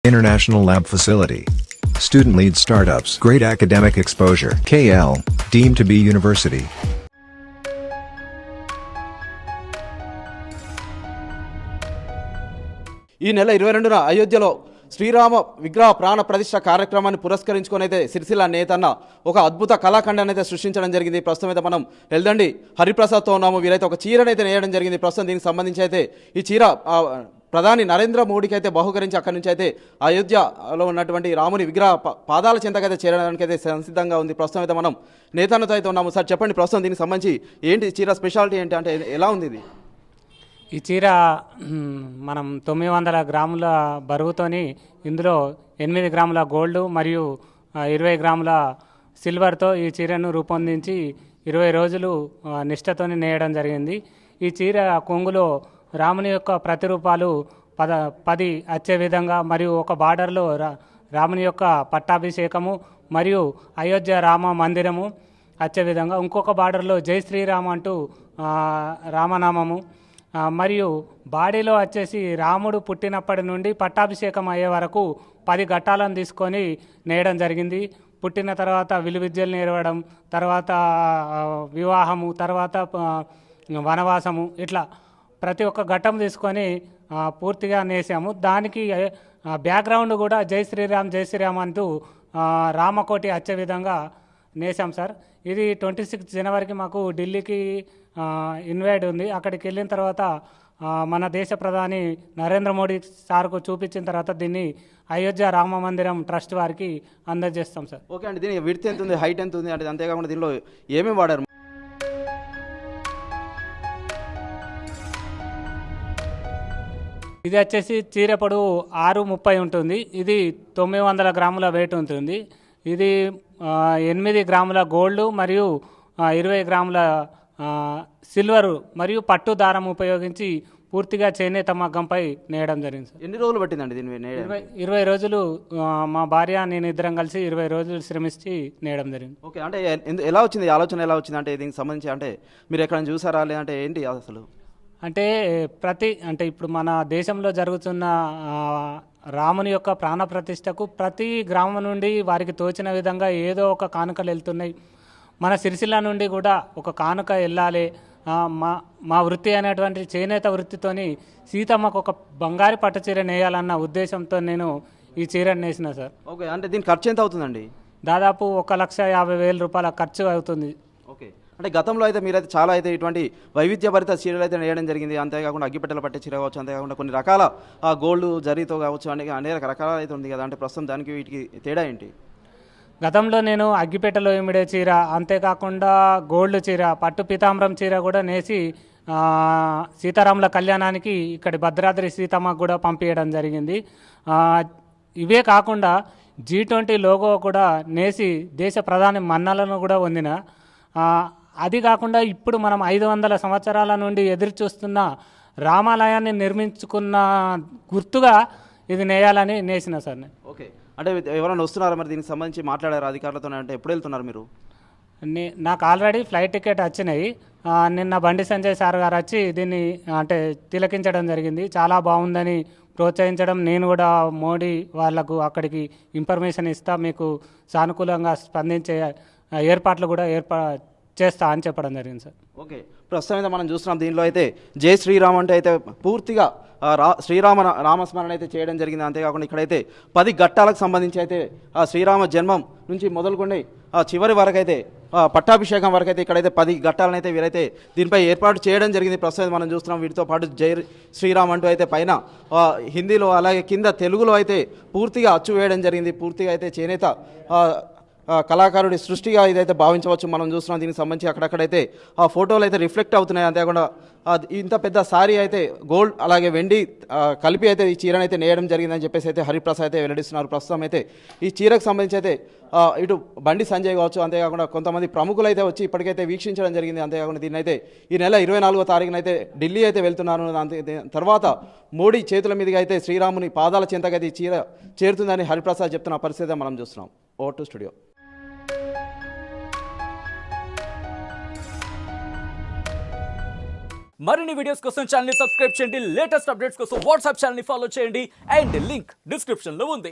International lab facility. Student lead startups. Great academic exposure. KL, deemed to be university. ఈ నెల 22న అయోధ్యలో శ్రీరామ విగ్రహ ప్రాణ ప్రతిష్ఠ కార్యక్రమాన్ని పురస్కరించుకొని అయితే సిరిసిల్ల నేతన్న ఒక అద్భుత కళాఖండాన్ని అయితే సృష్టించడం జరిగింది. ప్రస్తుతం అయితే మనం వెళ్దండి హరిప్రసాద్తో ఉన్నాము. వీరైతే ఒక చీరనైతే నేయడం జరిగింది. ప్రస్తుతం దీనికి సంబంధించి అయితే ఈ చీర ప్రధాని నరేంద్ర మోడీకి అయితే బహుకరించి అక్కడి నుంచి అయితే అయోధ్యలో ఉన్నటువంటి రాముని విగ్రహ పాదాల చెంతకైతే చేరడానికి అయితే సంసిద్ధంగా ఉంది. ప్రస్తుతం అయితే మనం నేతన్నతో అయితే ఉన్నాము. సార్ చెప్పండి, ప్రస్తుతం దీనికి సంబంధించి ఏంటి చీర స్పెషాలిటీ ఏంటి, అంటే ఎలా ఉంది ఇది? ఈ చీర మనం 900 గ్రాముల బరువుతోని ఇందులో 8 గ్రాముల గోల్డ్ మరియు 20 గ్రాముల సిల్వర్తో ఈ చీరను రూపొందించి 20 రోజులు నిష్ఠతోని నేయడం జరిగింది. ఈ చీర కొంగులో రాముని యొక్క ప్రతిరూపాలు 10 వచ్చే విధంగా మరియు ఒక బార్డర్లో రాముని యొక్క పట్టాభిషేకము మరియు అయోధ్య రామ మందిరము వచ్చే విధంగా, ఇంకొక బార్డర్లో జై శ్రీరామ్ అంటూ రామనామము మరియు బాడీలో వచ్చేసి రాముడు పుట్టినప్పటి నుండి పట్టాభిషేకం అయ్యే వరకు 10 ఘట్టాలను తీసుకొని నేయడం జరిగింది. పుట్టిన తర్వాత విలువిద్యలు నేర్వడం, తర్వాత వివాహము, తర్వాత వనవాసము, ఇట్లా ప్రతి ఒక్క ఘట్టం తీసుకొని పూర్తిగా నేసాము. దానికి బ్యాక్గ్రౌండ్ కూడా జై శ్రీరామ్ అంటూ రామకోటి వచ్చే విధంగా నేసాం సార్. ఇది 26 జనవరికి మాకు ఢిల్లీకి ఇన్వైట్ ఉంది. అక్కడికి వెళ్ళిన తర్వాత మన దేశ ప్రధాని నరేంద్ర మోడీ సార్కు చూపించిన తర్వాత దీన్ని అయోధ్య రామ మందిరం ట్రస్ట్ వారికి అందజేస్తాం సార్. ఓకే అండి, దీని విడ్త్ ఎంత ఉంది, హైట్ ఎంత ఉంది, అంటే అంతేకాకుండా దీనిలో ఏమేమి వాడారు? ఇది వచ్చేసి చీర పొడవు 630 ఉంటుంది. ఇది 900 గ్రాముల వెయిట్ ఉంటుంది. ఇది 8 గ్రాముల గోల్డ్ మరియు 20 గ్రాముల సిల్వరు మరియు పట్టు దారం ఉపయోగించి పూర్తిగా చేనేత మగ్గంపై నేయడం జరిగింది సార్. ఎన్ని రోజులు పట్టిందండి దీని 20 రోజులు మా భార్య నేను ఇద్దరం కలిసి 20 రోజులు శ్రమించి నేయడం జరిగింది. ఓకే, అంటే ఎలా వచ్చింది ఆలోచన, ఎలా వచ్చింది, అంటే దీనికి సంబంధించి అంటే మీరు ఎక్కడ చూసారా, లేదంటే ఏంటి అసలు? అంటే ఇప్పుడు మన దేశంలో జరుగుతున్న రాముని యొక్క ప్రాణప్రతిష్టకు ప్రతి గ్రామం నుండి వారికి తోచిన విధంగా ఏదో ఒక కానుకలు వెళ్తున్నాయి. మన సిరిసిల్ల నుండి కూడా ఒక కానుక వెళ్ళాలి. మా వృత్తి అనేటువంటి చేనేత వృత్తితోని సీతమ్మకు ఒక బంగారు పట్టు చీర నేయాలన్న ఉద్దేశంతో నేను ఈ చీరను నేసిన సార్. ఓకే, అంటే దీని ఖర్చు ఎంత అవుతుందండి? దాదాపు 1,50,000 రూపాయల ఖర్చు అవుతుంది. ఓకే, అంటే గతంలో అయితే మీరైతే చాలా అయితే ఇటువంటి వైవిధ్యభరిత చీరలు అయితే నేయడం జరిగింది. అంతేకాకుండా అగ్గిపెట్టెలు పట్టే చీర కావచ్చు, అంతేకాకుండా కొన్ని రకాల గోల్డ్ జరీతో కావచ్చు, అనేక రకాల అయితే ఉంది కదా. అంటే ప్రస్తుతం దానికి వీటికి తేడా ఏంటి? గతంలో నేను అగ్గిపెట్టెలో ఇమిడే చీర, అంతేకాకుండా గోల్డ్ చీర, పట్టు పీతాంబరం చీర కూడా నేసి సీతారాముల కళ్యాణానికి ఇక్కడి భద్రాద్రి సీతమ్మకు కూడా పంపించడం జరిగింది. ఇవే కాకుండా G20 లోగో కూడా నేసి దేశ ప్రధాని మన్నలను కూడా పొందిన. అది కాకుండా ఇప్పుడు మనం 500 సంవత్సరాల నుండి ఎదురు చూస్తున్న రామాలయాన్ని నిర్మించుకున్న గుర్తుగా ఇది నేయాలని నేసిన సార్. ఓకే, అంటే ఎవరైనా వస్తున్నారా మరి దీనికి సంబంధించి మాట్లాడారు అధికారులతో? అంటే ఎప్పుడు వెళ్తున్నారు మీరు? నాకు ఆల్రెడీ ఫ్లైట్ టికెట్ వచ్చినాయి. నిన్న బండి సంజయ్ సార్ గారు వచ్చి దీన్ని అంటే తిలకించడం జరిగింది. చాలా బాగుందని ప్రోత్సహించడం, నేను కూడా మోడీ వాళ్లకు అక్కడికి ఇన్ఫర్మేషన్ ఇస్తా, మీకు సానుకూలంగా స్పందించే ఏర్పాట్లు కూడా చేస్తా అని చెప్పడం జరిగింది సార్. ఓకే, ప్రస్తుతం అయితే మనం చూస్తున్నాం దీనిలో అయితే జై శ్రీరామ్ అంటే అయితే పూర్తిగా రామస్మరణ అయితే చేయడం జరిగింది. అంతేకాకుండా ఇక్కడైతే 10 ఘట్టాలకు సంబంధించి అయితే శ్రీరామ జన్మం నుంచి మొదలుకొని చివరి వరకు అయితే పట్టాభిషేకం వరకు అయితే ఇక్కడైతే 10 ఘట్టాలను అయితే వీరైతే దీనిపై ఏర్పాటు చేయడం జరిగింది. ప్రస్తుతం మనం చూస్తున్నాం. వీటితో పాటు జై శ్రీరామ్ అంటూ అయితే పైన హిందీలో అలాగే కింద తెలుగులో అయితే పూర్తిగా అచ్చు వేయడం జరిగింది. పూర్తిగా అయితే చేనేత కళాకారుడి సృష్టిగా ఇదైతే భావించవచ్చు. మనం చూస్తున్నాం. దీనికి సంబంధించి అక్కడక్కడైతే ఆ ఫోటోలు అయితే రిఫ్లెక్ట్ అవుతున్నాయి. అంతేకాకుండా ఇంత పెద్ద సారీ అయితే గోల్డ్ అలాగే వెండి కలిపి అయితే ఈ చీరను అయితే నేయడం జరిగిందని చెప్పేసి అయితే హరిప్రసాద్ అయితే వెల్లడిస్తున్నారు. ప్రస్తుతం అయితే ఈ చీరకు సంబంధించి అయితే ఇటు బండి సంజయ్ కావచ్చు, అంతేకాకుండా కొంతమంది ప్రముఖులు అయితే వచ్చి ఇప్పటికైతే వీక్షించడం జరిగింది. అంతేకాకుండా దీన్ని అయితే ఈ నెల 24వ తారీఖున అయితే ఢిల్లీ అయితే వెళ్తున్నారు. తర్వాత మోడీ చేతుల మీదుగా అయితే శ్రీరాముని పాదాల చెంతకైతే ఈ చీర చేరుతుందని హరిప్రసాద్ చెప్తున్న పరిస్థితి మనం చూస్తున్నాం. Over to studio. మరిన్ని వీడియోస్ కోసం ఛానల్ ని సబ్స్క్రైబ్ చేయండి, లేటెస్ట్ అప్డేట్స్ కోసం వాట్సాప్ ఛానల్ ని ఫాలో చేయండి అండ్ లింక్ డిస్క్రిప్షన్ లో ఉంది.